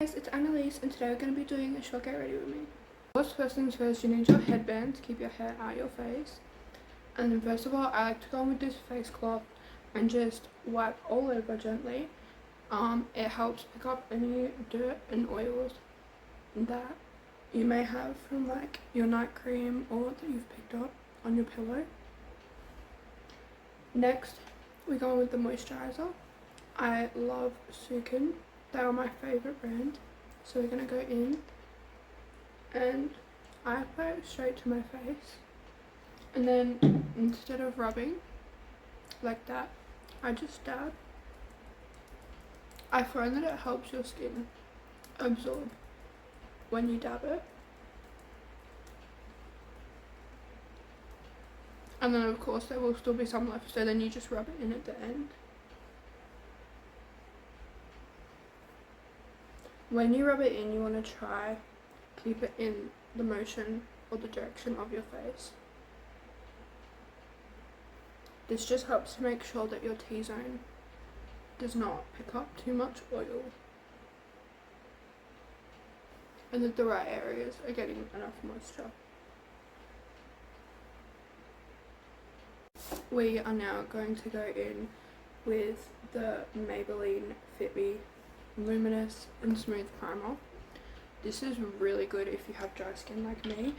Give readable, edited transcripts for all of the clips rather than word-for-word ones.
Guys, it's Annalise and today we're going to be doing a short get ready with me. First things first, you need your headband to keep your hair out of your face. And then first of all, I like to go in with this face cloth and just wipe all over gently. It helps pick up any dirt and oils that you may have from like your night cream or that you've picked up on your pillow. Next, we go with the moisturizer. I love Sukin. They are my favourite brand. So we're going to go in and I apply it straight to my face. And then instead of rubbing like that, I just dab. I find that it helps your skin absorb when you dab it. And then of course there will still be some left, so then you just rub it in at the end. When you rub it in, you want to try keep it in the motion or the direction of your face. This just helps to make sure that your T-zone does not pick up too much oil and that the right areas are getting enough moisture. We are now going to go in with the Maybelline Fit Me Luminous and Smooth Primer. This is really good if you have dry skin like me,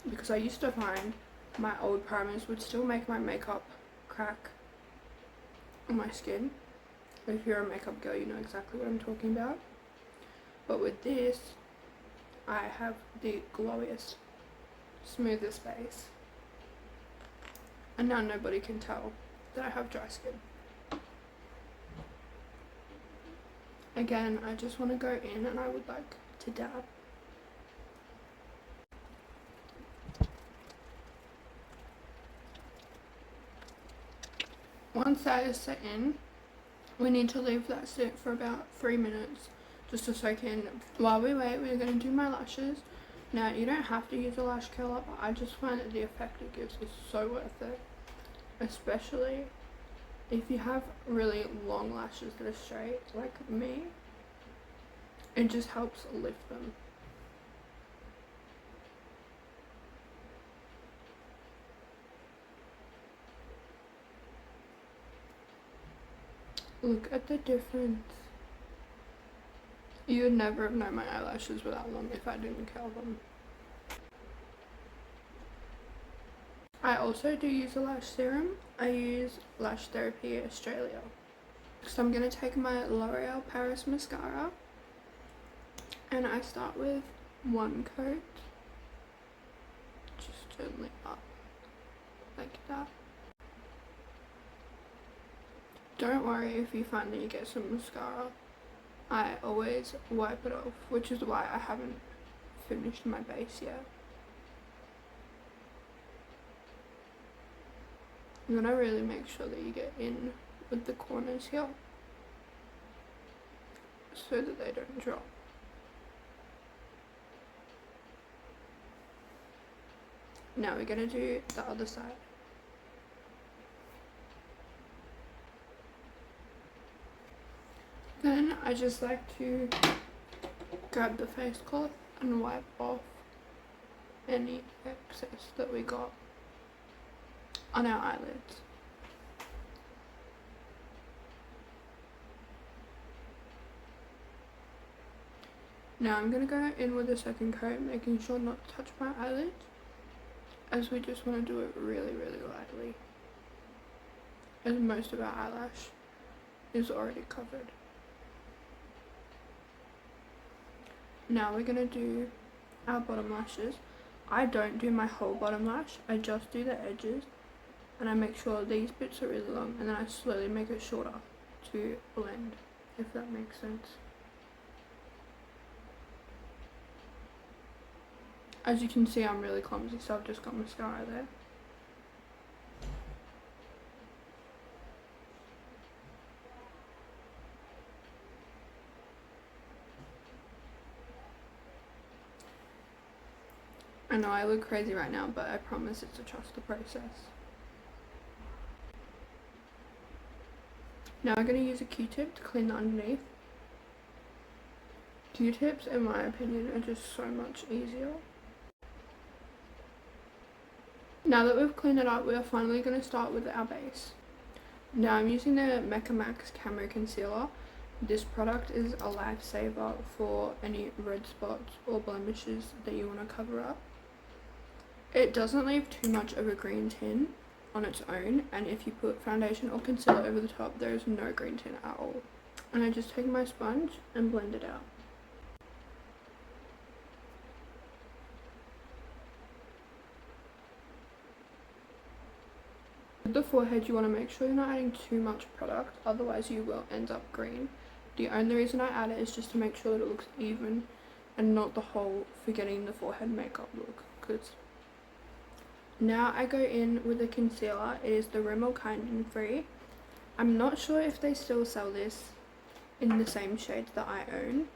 because I used to find my old primers would still make my makeup crack on my skin. If you're a makeup girl, you know exactly what I'm talking about. But with this, I have the glowiest, smoothest base. And now nobody can tell that I have dry skin. Again, I just want to go in and I would like to dab. Once that is set in, we need to leave that sit for about 3 minutes just to soak in. While we wait, we're going to do my lashes. Now, you don't have to use a lash curler, but I just find that the effect it gives is so worth it. Especially if you have really long lashes that are straight, like me, it just helps lift them. Look at the difference. You would never have known my eyelashes were that long if I didn't curl them. I also do use a lash serum. I use Lash Therapy Australia. So I'm going to take my L'Oreal Paris mascara and I start with one coat, just gently up like that. Don't worry if you find that you get some mascara. I always wipe it off, which is why I haven't finished my base yet. I'm gonna really make sure that you get in with the corners here so that they don't drop. Now we're gonna do the other side. Then I just like to grab the face cloth and wipe off any excess that we got on our eyelids. Now I'm going to go in with a second coat, making sure not to touch my eyelids, as we just want to do it really, really lightly, as most of our eyelash is already covered. Now we're going to do our bottom lashes. I don't do my whole bottom lash, I just do the edges. And I make sure these bits are really long and then I slowly make it shorter to blend, if that makes sense. As you can see, I'm really clumsy, so I've just got mascara there. I know I look crazy right now, but I promise it's a trust the process. Now I'm going to use a Q-tip to clean the underneath. Q-tips, in my opinion, are just so much easier. Now that we've cleaned it up, we are finally going to start with our base. Now I'm using the Mecca Max Camo Concealer. This product is a lifesaver for any red spots or blemishes that you want to cover up. It doesn't leave too much of a green tint on its own, and if you put foundation or concealer over the top, there is no green tint at all. And I just take my sponge and blend it out. With the forehead, you want to make sure you're not adding too much product, otherwise you will end up green. The only reason I add it is just to make sure that it looks even and not the whole forgetting the forehead makeup look. Cause now I go in with a concealer. It is the Rimmel Kind and Free. I'm not sure if they still sell this in the same shades that I own,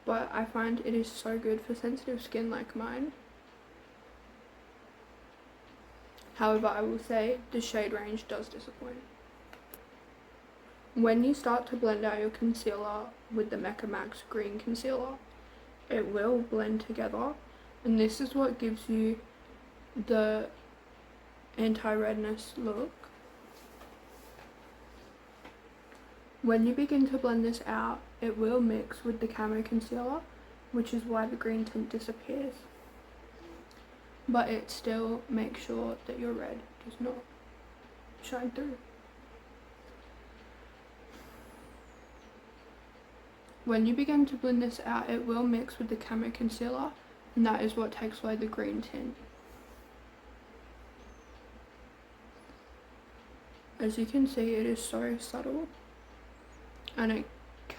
but I find it is so good for sensitive skin like mine. However, I will say the shade range does disappoint. When you start to blend out your concealer with the Mecca Max Green Concealer, it will blend together, and this is what gives you the anti-redness look. When you begin to blend this out, it will mix with the Camo Concealer, which is why the green tint disappears. But it still makes sure that your red does not shine through. When you begin to blend this out, it will mix with the Camo Concealer, and that is what takes away the green tint. As you can see, it is so subtle, and it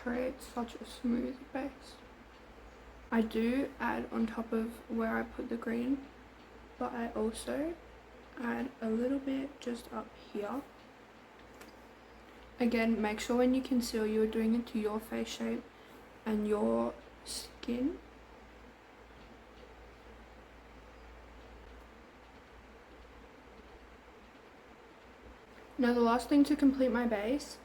creates such a smooth base. I do add on top of where I put the green, but I also add a little bit just up here. Again, make sure when you conceal, you're doing it to your face shape and your skin. Now the last thing to complete my base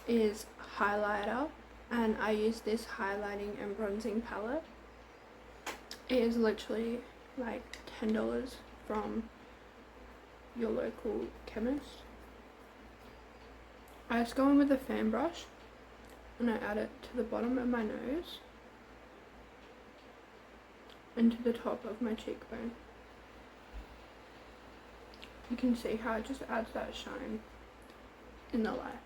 is highlighter, and I use this highlighting and bronzing palette. It is literally like $10 from your local chemist. I just go in with a fan brush and I add it to the bottom of my nose and to the top of my cheekbone. You can see how it just adds that shine in the light.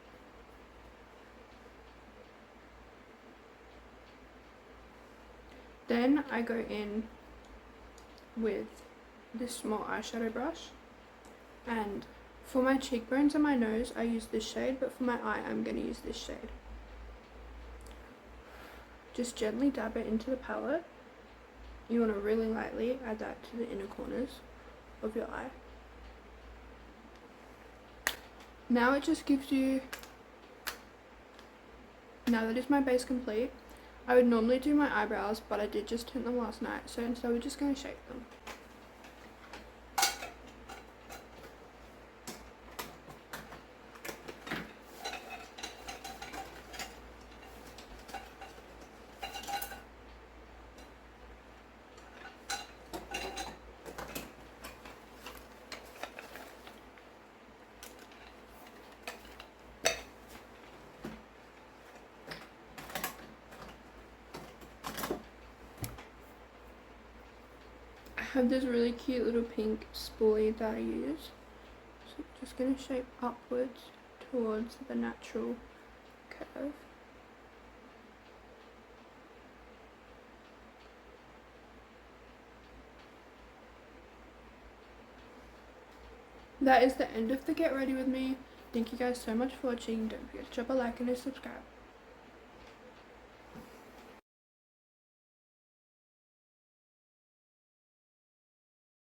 Then I go in with this small eyeshadow brush, and for my cheekbones and my nose I use this shade, but for my eye I'm going to use this shade. Just gently dab it into the palette. You want to really lightly add that to the inner corners of your eye. Now it just gives you, now that is my base complete. I would normally do my eyebrows, but I did just tint them last night, so instead we're just going to shape them. I have this really cute little pink spoolie that I use, so I'm just going to shape upwards towards the natural curve. That is the end of the get ready with me. Thank you guys so much for watching. Don't forget to drop a like and a subscribe.